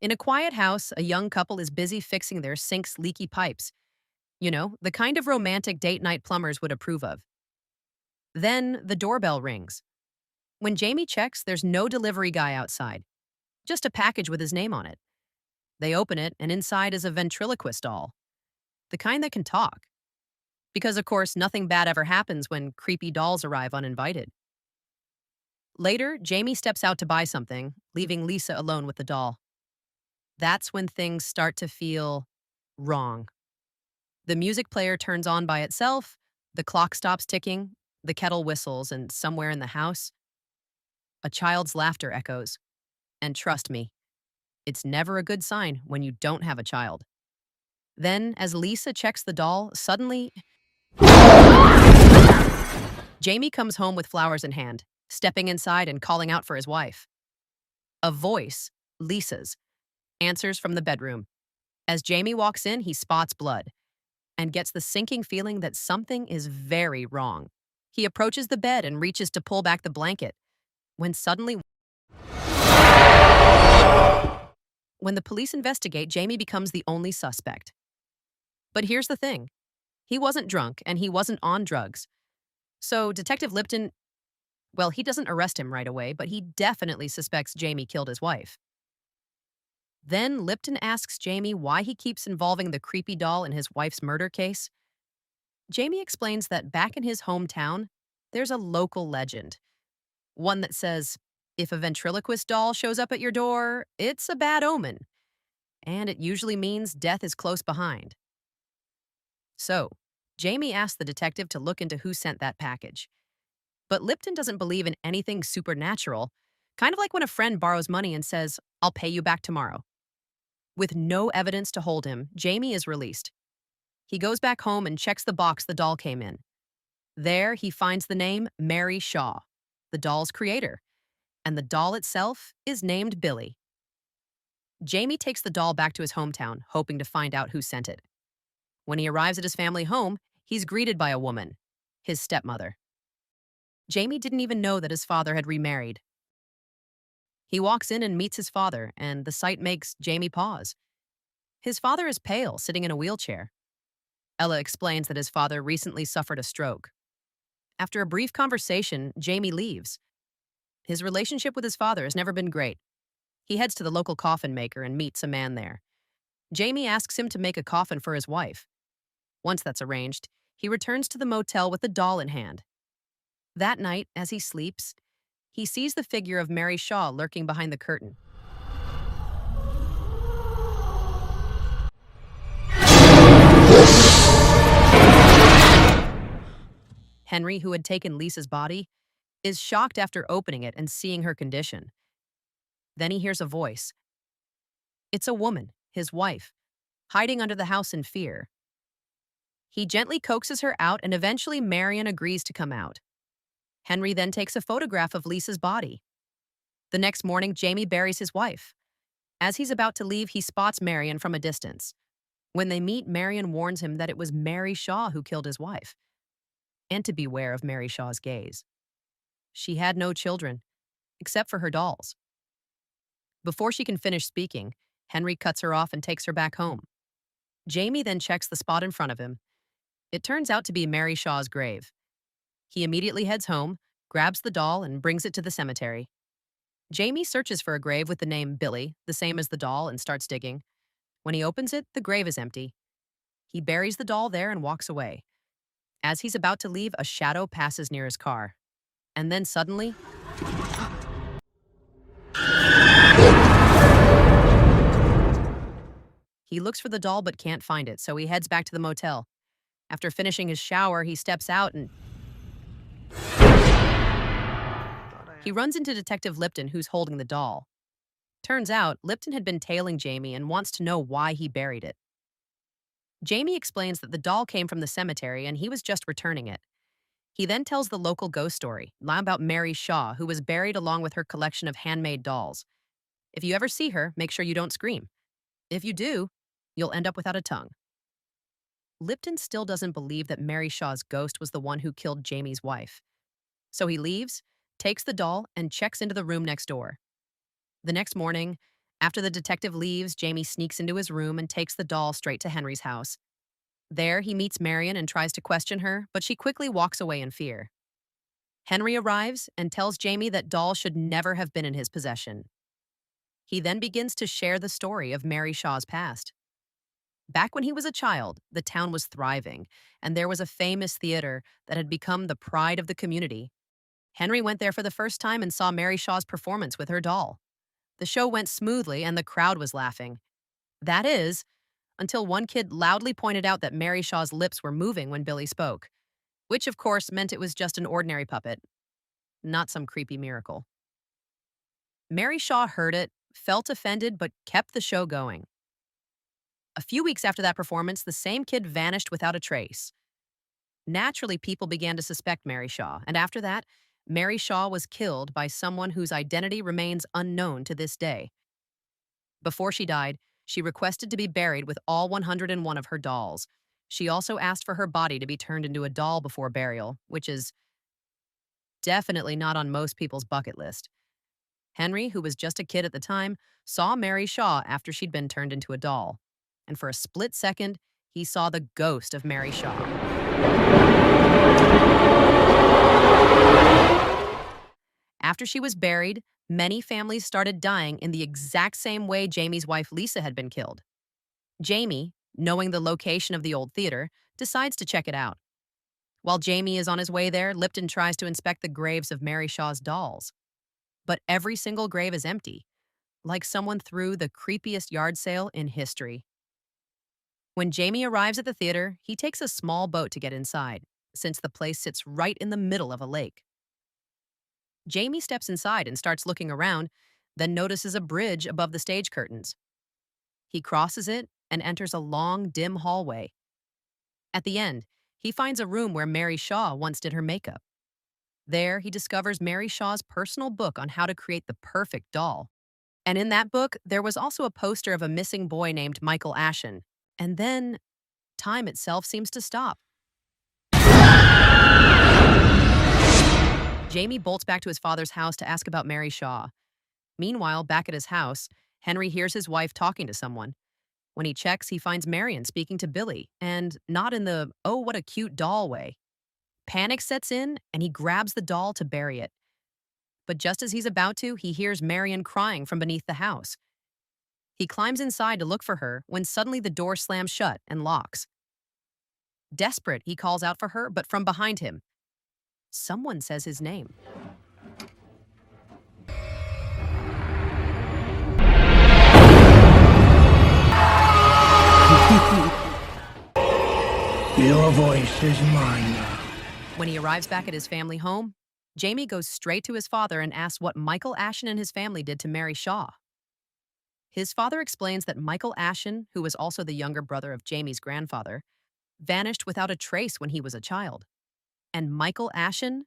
In a quiet house, a young couple is busy fixing their sink's leaky pipes. You know, the kind of romantic date night plumbers would approve of. Then the doorbell rings. When Jamie checks, there's no delivery guy outside, just a package with his name on it. They open it, and inside is a ventriloquist doll, the kind that can talk. Because, of course, nothing bad ever happens when creepy dolls arrive uninvited. Later, Jamie steps out to buy something, leaving Lisa alone with the doll. That's when things start to feel wrong. The music player turns on by itself, the clock stops ticking, the kettle whistles, and somewhere in the house, a child's laughter echoes. And trust me, it's never a good sign when you don't have a child. Then, as Lisa checks the doll, suddenly, Jamie comes home with flowers in hand, stepping inside and calling out for his wife. A voice, Lisa's, answers from the bedroom. As Jamie walks in, he spots blood and gets the sinking feeling that something is very wrong. He approaches the bed and reaches to pull back the blanket, when suddenly, when the police investigate, Jamie becomes the only suspect. But here's the thing. He wasn't drunk and he wasn't on drugs. So Detective Lipton, well, he doesn't arrest him right away, but he definitely suspects Jamie killed his wife. Then Lipton asks Jamie why he keeps involving the creepy doll in his wife's murder case. Jamie explains that back in his hometown, there's a local legend. One that says, if a ventriloquist doll shows up at your door, it's a bad omen. And it usually means death is close behind. So, Jamie asks the detective to look into who sent that package. But Lipton doesn't believe in anything supernatural, kind of like when a friend borrows money and says, I'll pay you back tomorrow. With no evidence to hold him, Jamie is released. He goes back home and checks the box the doll came in. There, he finds the name Mary Shaw, the doll's creator, and the doll itself is named Billy. Jamie takes the doll back to his hometown, hoping to find out who sent it. When he arrives at his family home, he's greeted by a woman, his stepmother. Jamie didn't even know that his father had remarried. He walks in and meets his father, and the sight makes Jamie pause. His father is pale, sitting in a wheelchair. Ella explains that his father recently suffered a stroke. After a brief conversation, Jamie leaves. His relationship with his father has never been great. He heads to the local coffin maker and meets a man there. Jamie asks him to make a coffin for his wife. Once that's arranged, he returns to the motel with the doll in hand. That night, as he sleeps, he sees the figure of Mary Shaw lurking behind the curtain. Henry, who had taken Lisa's body, is shocked after opening it and seeing her condition. Then he hears a voice. It's a woman, his wife, hiding under the house in fear. He gently coaxes her out, and eventually Marion agrees to come out. Henry then takes a photograph of Lisa's body. The next morning, Jamie buries his wife. As he's about to leave, he spots Marion from a distance. When they meet, Marion warns him that it was Mary Shaw who killed his wife, and to beware of Mary Shaw's gaze. She had no children, except for her dolls. Before she can finish speaking, Henry cuts her off and takes her back home. Jamie then checks the spot in front of him. It turns out to be Mary Shaw's grave. He immediately heads home, grabs the doll, and brings it to the cemetery. Jamie searches for a grave with the name Billy, the same as the doll, and starts digging. When he opens it, the grave is empty. He buries the doll there and walks away. As he's about to leave, a shadow passes near his car. And then suddenly, he looks for the doll but can't find it, so he heads back to the motel. After finishing his shower, he steps out and he runs into Detective Lipton, who's holding the doll. Turns out, Lipton had been tailing Jamie and wants to know why he buried it. Jamie explains that the doll came from the cemetery and he was just returning it. He then tells the local ghost story about Mary Shaw, who was buried along with her collection of handmade dolls. If you ever see her, make sure you don't scream. If you do, you'll end up without a tongue. Lipton still doesn't believe that Mary Shaw's ghost was the one who killed Jamie's wife. So he leaves, takes the doll, and checks into the room next door. The next morning, After the detective leaves, Jamie sneaks into his room and takes the doll straight to Henry's house. There, he meets Marion and tries to question her, but she quickly walks away in fear. Henry arrives and tells Jamie that doll should never have been in his possession. He then begins to share the story of Mary Shaw's past. Back when he was a child, the town was thriving, and there was a famous theater that had become the pride of the community. Henry went there for the first time and saw Mary Shaw's performance with her doll. The show went smoothly and the crowd was laughing. That is, until one kid loudly pointed out that Mary Shaw's lips were moving when Billy spoke, which of course meant it was just an ordinary puppet, not some creepy miracle. Mary Shaw heard it, felt offended, but kept the show going. A few weeks after that performance, the same kid vanished without a trace. Naturally, people began to suspect Mary Shaw, and after that, Mary Shaw was killed by someone whose identity remains unknown to this day. Before she died, she requested to be buried with all 101 of her dolls. She also asked for her body to be turned into a doll before burial, which is definitely not on most people's bucket list. Henry, who was just a kid at the time, saw Mary Shaw after she'd been turned into a doll. And for a split second, he saw the ghost of Mary Shaw. After she was buried, many families started dying in the exact same way Jamie's wife Lisa had been killed. Jamie, knowing the location of the old theater, decides to check it out. While Jamie is on his way there, Lipton tries to inspect the graves of Mary Shaw's dolls. But every single grave is empty, like someone threw the creepiest yard sale in history. When Jamie arrives at the theater, he takes a small boat to get inside, since the place sits right in the middle of a lake. Jamie steps inside and starts looking around, then notices a bridge above the stage curtains. He crosses it and enters a long, dim hallway. At the end, he finds a room where Mary Shaw once did her makeup. There, he discovers Mary Shaw's personal book on how to create the perfect doll. And in that book, there was also a poster of a missing boy named Michael Ashen. And then, time itself seems to stop. Jamie bolts back to his father's house to ask about Mary Shaw. Meanwhile, back at his house, Henry hears his wife talking to someone. When he checks, he finds Marion speaking to Billy, and not in the, oh, what a cute doll way. Panic sets in, and he grabs the doll to bury it. But just as he's about to, he hears Marion crying from beneath the house. He climbs inside to look for her when suddenly the door slams shut and locks. Desperate, he calls out for her, but from behind him, someone says his name. Your voice is mine now. When he arrives back at his family home, Jamie goes straight to his father and asks what Michael Ashen and his family did to Mary Shaw. His father explains that Michael Ashen, who was also the younger brother of Jamie's grandfather, vanished without a trace when he was a child. And Michael Ashen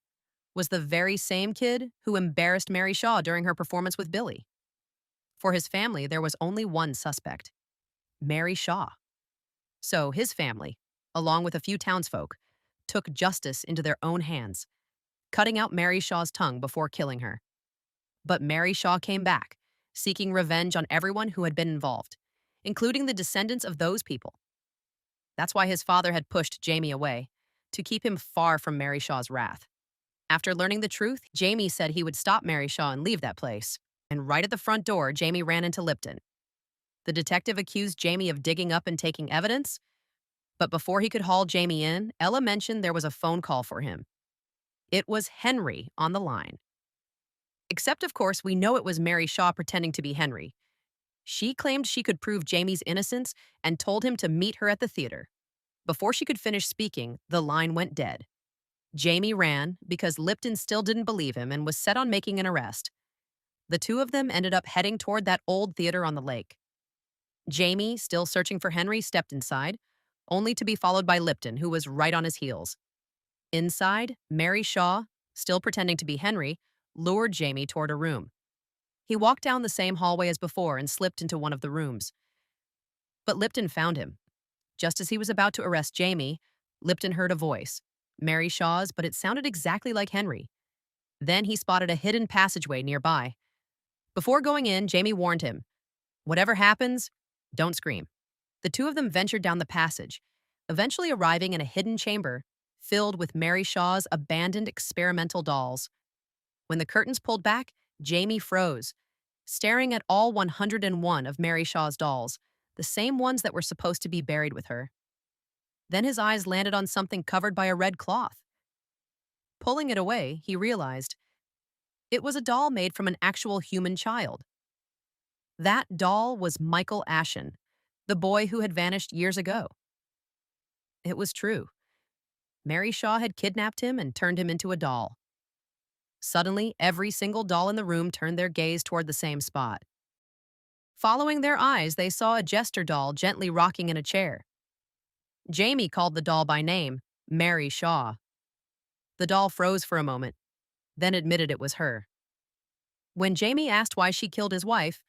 was the very same kid who embarrassed Mary Shaw during her performance with Billy. For his family, there was only one suspect, Mary Shaw. So his family, along with a few townsfolk, took justice into their own hands, cutting out Mary Shaw's tongue before killing her. But Mary Shaw came back, seeking revenge on everyone who had been involved, including the descendants of those people. That's why his father had pushed Jamie away, to keep him far from Mary Shaw's wrath. After learning the truth, Jamie said he would stop Mary Shaw and leave that place. And right at the front door, Jamie ran into Lipton. The detective accused Jamie of digging up and taking evidence, but before he could haul Jamie in, Ella mentioned there was a phone call for him. It was Henry on the line. Except, of course, we know it was Mary Shaw pretending to be Henry. She claimed she could prove Jamie's innocence and told him to meet her at the theater. Before she could finish speaking, the line went dead. Jamie ran because Lipton still didn't believe him and was set on making an arrest. The two of them ended up heading toward that old theater on the lake. Jamie, still searching for Henry, stepped inside, only to be followed by Lipton, who was right on his heels. Inside, Mary Shaw, still pretending to be Henry, lured Jamie toward a room. He walked down the same hallway as before and slipped into one of the rooms. But Lipton found him. Just as he was about to arrest Jamie, Lipton heard a voice, Mary Shaw's, but it sounded exactly like Henry. Then he spotted a hidden passageway nearby. Before going in, Jamie warned him, Whatever happens, don't scream. The two of them ventured down the passage, eventually arriving in a hidden chamber filled with Mary Shaw's abandoned experimental dolls. When the curtains pulled back, Jamie froze, staring at all 101 of Mary Shaw's dolls, the same ones that were supposed to be buried with her. Then his eyes landed on something covered by a red cloth. Pulling it away, he realized it was a doll made from an actual human child. That doll was Michael Ashen, the boy who had vanished years ago. It was true. Mary Shaw had kidnapped him and turned him into a doll. Suddenly, every single doll in the room turned their gaze toward the same spot. Following their eyes, they saw a jester doll gently rocking in a chair. Jamie called the doll by name, Mary Shaw. The doll froze for a moment, then admitted it was her. When Jamie asked why she killed his wife,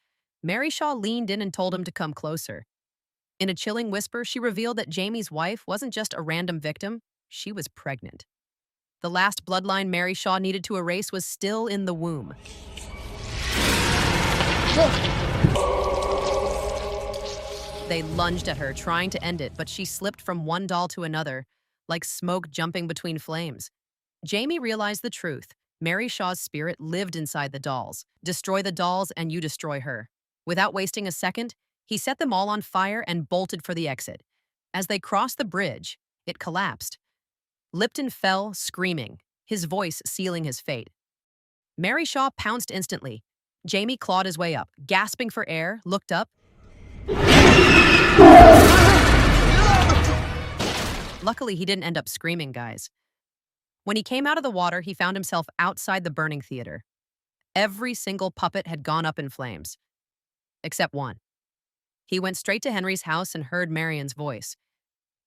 Mary Shaw leaned in and told him to come closer. In a chilling whisper, she revealed that Jamie's wife wasn't just a random victim, she was pregnant. The last bloodline Mary Shaw needed to erase was still in the womb. They lunged at her, trying to end it, but she slipped from one doll to another, like smoke jumping between flames. Jamie realized the truth. Mary Shaw's spirit lived inside the dolls. Destroy the dolls and you destroy her. Without wasting a second, he set them all on fire and bolted for the exit. As they crossed the bridge, it collapsed. Lipton fell, screaming, his voice sealing his fate. Mary Shaw pounced instantly. Jamie clawed his way up, gasping for air, looked up. Luckily, he didn't end up screaming, guys. When he came out of the water, he found himself outside the burning theater. Every single puppet had gone up in flames, except one. He went straight to Henry's house and heard Marion's voice.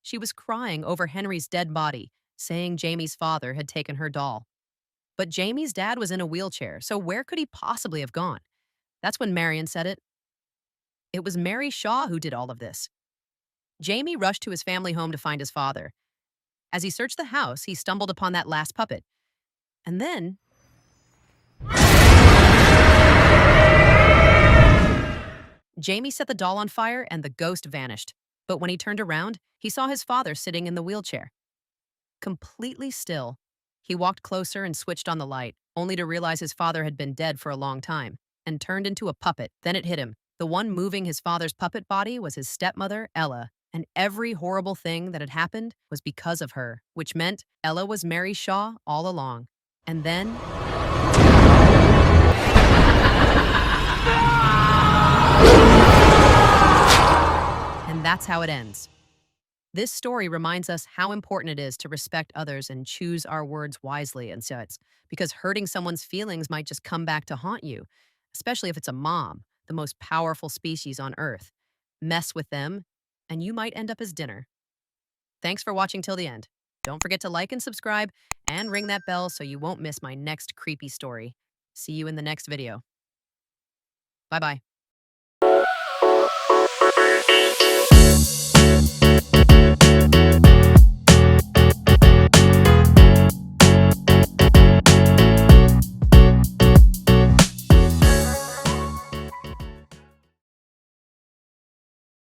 She was crying over Henry's dead body, saying Jamie's father had taken her doll. But Jamie's dad was in a wheelchair, so where could he possibly have gone? That's when Marion said it. It was Mary Shaw who did all of this. Jamie rushed to his family home to find his father. As he searched the house, he stumbled upon that last puppet. And then Jamie set the doll on fire and the ghost vanished. But when he turned around, he saw his father sitting in the wheelchair. Completely still, he walked closer and switched on the light, only to realize his father had been dead for a long time and turned into a puppet. Then it hit him. The one moving his father's puppet body was his stepmother, Ella, and every horrible thing that had happened was because of her, which meant Ella was Mary Shaw all along. And then and that's how it ends. This story reminds us how important it is to respect others and choose our words wisely and such, because hurting someone's feelings might just come back to haunt you, especially if it's a mom, the most powerful species on Earth. Mess with them, and you might end up as dinner. Thanks for watching till the end. Don't forget to like and subscribe, and ring that bell so you won't miss my next creepy story. See you in the next video. Bye-bye.